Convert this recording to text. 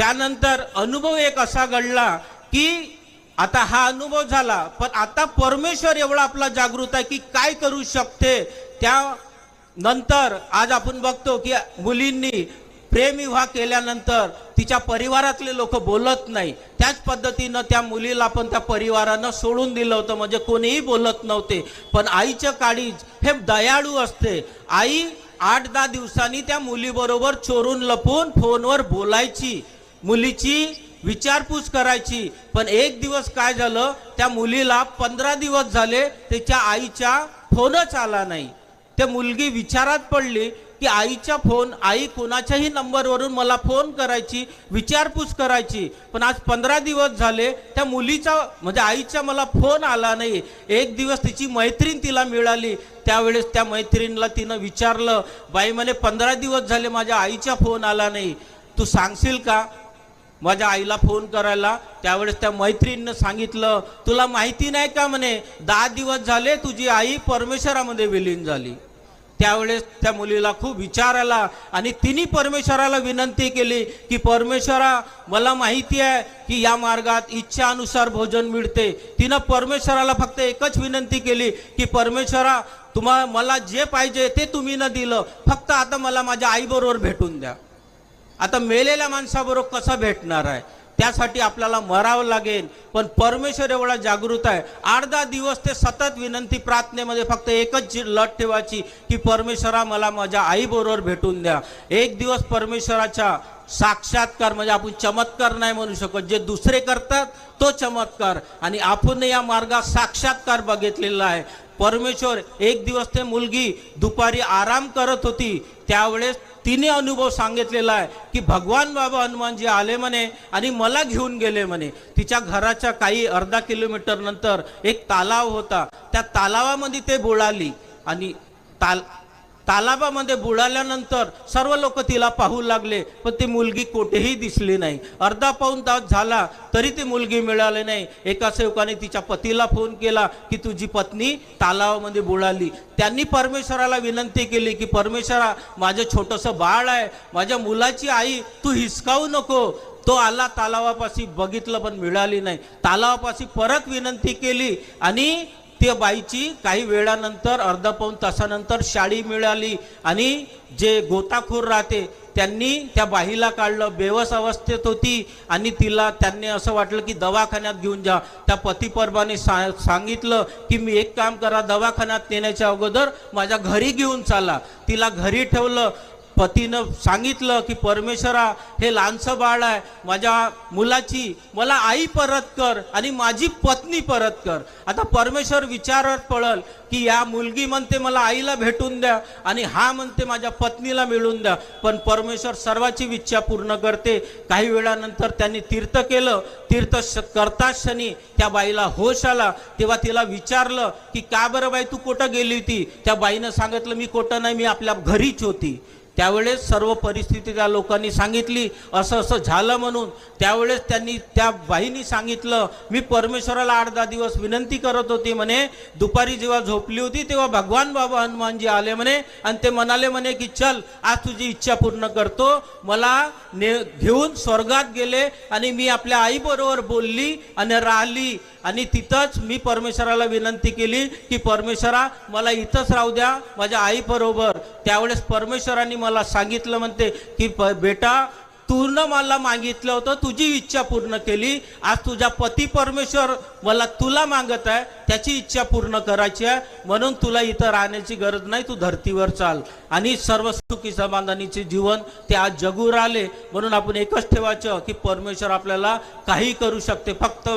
त्यानंतर अनुभव एक असा घडला की आता हा अनुभव झाला, पण आता परमेश्वर एवढा आपला जागृत आहे की काय करू शकते। त्या नंतर आज आपण बघतो की मुलींनी प्रेम विवाह केल्यानंतर तिच्या परिवारातले लोक बोलत नाही, त्याच पद्धतीनं त्या मुलीला पण त्या परिवारानं सोडून दिलं होतं, म्हणजे कोणीही बोलत नव्हते। पण आईच्या काळी हे दयाळू असते। आई 8-10 दिवसांनी त्या मुलीबरोबर चोरून लपून फोनवर बोलायची, मुलीची विचारपूस करायची। पण एक दिवस काय झालं, त्या मुलीला 15 दिवस झाले त्याच्या आईचा फोनच आला नाही। त्या मुलगी विचारात पडली की आईचा फोन, आई कोणाच्याही नंबरवरून मला फोन करायची, विचारपूस करायची, पण आज 15 दिवस झाले त्या मुलीचा म्हणजे आईचा मला फोन आला नाही। एक दिवस तिची मैत्रीण तिला मिळाली, त्यावेळेस त्या मैत्रिणीला तिनं विचारलं, बाई म्हणे 15 दिवस झाले माझ्या आईचा फोन आला नाही, तू सांगशील का माझ्या आईला फोन करायला? त्यावेळेस त्या मैत्रिणीनं सांगितलं, तुला माहिती नाही का म्हणे 10 दिवस झाले तुझी आई परमेश्वरामध्ये विलीन झाली। त्यावेळेस त्या मुलीला खूप विचार आला आणि तिने परमेश्वराला विनंती केली की परमेश्वरा, मला माहिती आहे की या मार्गात इच्छानुसार भोजन मिळते। तिनं परमेश्वराला फक्त एकच विनंती केली की परमेश्वरा, मला जे पाहिजे ते तुम्ही न दिलं, फक्त आता मला माझ्या आईबरोबर भेटून द्या। आता मेलेल्या माणसाबरोबर कसं भेटणार आहे? त्यासाठी आपल्याला मरावं लागेल। पण परमेश्वर एवढा जागृत आहे, 8-10 दिवस ते सतत विनंती प्रार्थनेमध्ये फक्त एकच लट ठेवायची की परमेश्वरा, मला माझ्या आईबरोबर भेटून द्या। एक दिवस परमेश्वराचा साक्षात्कार, म्हणजे आपण चमत्कार नाही म्हणू शकत, जे दुसरे करतात तो चमत्कार, आणि आपण या मार्गात साक्षात्कार बघितलेला आहे। परमेश्वर एक दिवस ते मुलगी दुपारी आराम करत होती, त्यावेळेस तिने अनुभव सांगितलेला आहे की भगवान बाबा हनुमानजी आले म्हणे आणि मला घेऊन गेले म्हणे। तिच्या घराच्या काही अर्धा किलोमीटर नंतर एक तलाव होता, त्या तलावामध्ये ते बुडाली आणि तालाबामध्ये बुडाल्यानंतर सर्व लोक तिला पाहू लागले, पण ती मुलगी कुठेही दिसली नाही। अर्धा-पाऊण तास झाला तरी ती मुलगी मिळाली नाही। एका सेवकाने तिच्या पतीला फोन केला की तुझी पत्नी तालावामध्ये बुडाली। त्यांनी परमेश्वराला विनंती केली की परमेश्वरा, माझं छोटंसं बाळ आहे, माझ्या मुलाची आई तू हिसकावू नको। तो आला तालावापाशी, बघितलं पण मिळाली नाही। तालावापाशी परत विनंती केली आणि त्या बाईची काही वेळानंतर अर्धा-पाऊण तासानंतर शाळी मिळाली आणि जे गोताखोर राहते त्यांनी त्या बाईला काढलं, बेवस अवस्थेत होती आणि त्यांनी असं वाटलं की दवाखान्यात घेऊन जा। त्या पतिपर्वाने सांगितलं की मी एक काम करा, दवाखान्यात नेण्याच्या अगोदर माझ्या घरी घेऊन चाला। तिला घरी ठेवलं। पतीनं सांगितलं की परमेश्वरा, हे लहानसं बाळ आहे, माझ्या मुलाची मला आई परत कर आणि माझी पत्नी परत कर। आता परमेश्वर विचारात पडल की या मुलगी म्हणते मला आईला भेटून द्या आणि हा म्हणते माझ्या पत्नीला मिळून द्या, पण परमेश्वर सर्वाची इच्छा पूर्ण करते। काही वेळानंतर त्यांनी तीर्थ केलं। तीर्थ करताच क्षणी त्या बाईला होश आला, तेव्हा तिला विचारलं की का बरं बाई तू कुठं गेली होती? त्या बाईनं सांगितलं, मी कुठं नाही, मी आपल्या घरीच होती। त्यावेळेस सर्व परिस्थिती त्या लोकांनी सांगितली, असं असं झालं म्हणून। त्यावेळेस त्यांनी त्या बाईंनी सांगितलं, मी परमेश्वराला 8-10 दिवस विनंती करत होती म्हणे, दुपारी जेव्हा झोपली होती तेव्हा भगवान बाबा हनुमानजी आले म्हणे आणि ते म्हणाले म्हणे की चल आज तुझी इच्छा पूर्ण करतो। मला घेऊन स्वर्गात गेले आणि मी आपल्या आईबरोबर बोलली आणि राहिली आणि तिथंच मी परमेश्वराला विनंती केली की परमेश्वरा, मला इथंच राहू द्या माझ्या आई बरोबर। त्यावेळेस परमेश्वरांनी मला सांगितलं म्हणते की बेटा, तू न मला मागितलं होतं, तुझी इच्छा पूर्ण केली। आज तुझा पती परमेश्वर मला तुला मागत आहे, त्याची इच्छा पूर्ण करायची आहे, म्हणून तुला इथं राहण्याची गरज नाही, तू धर्तीवर चाल। आणि सर्व सुखी समाधानीचे जीवन ते आज जगू राहिले। म्हणून आपण एकच ठेवायचं की परमेश्वर आपल्याला काही करू शकते, फक्त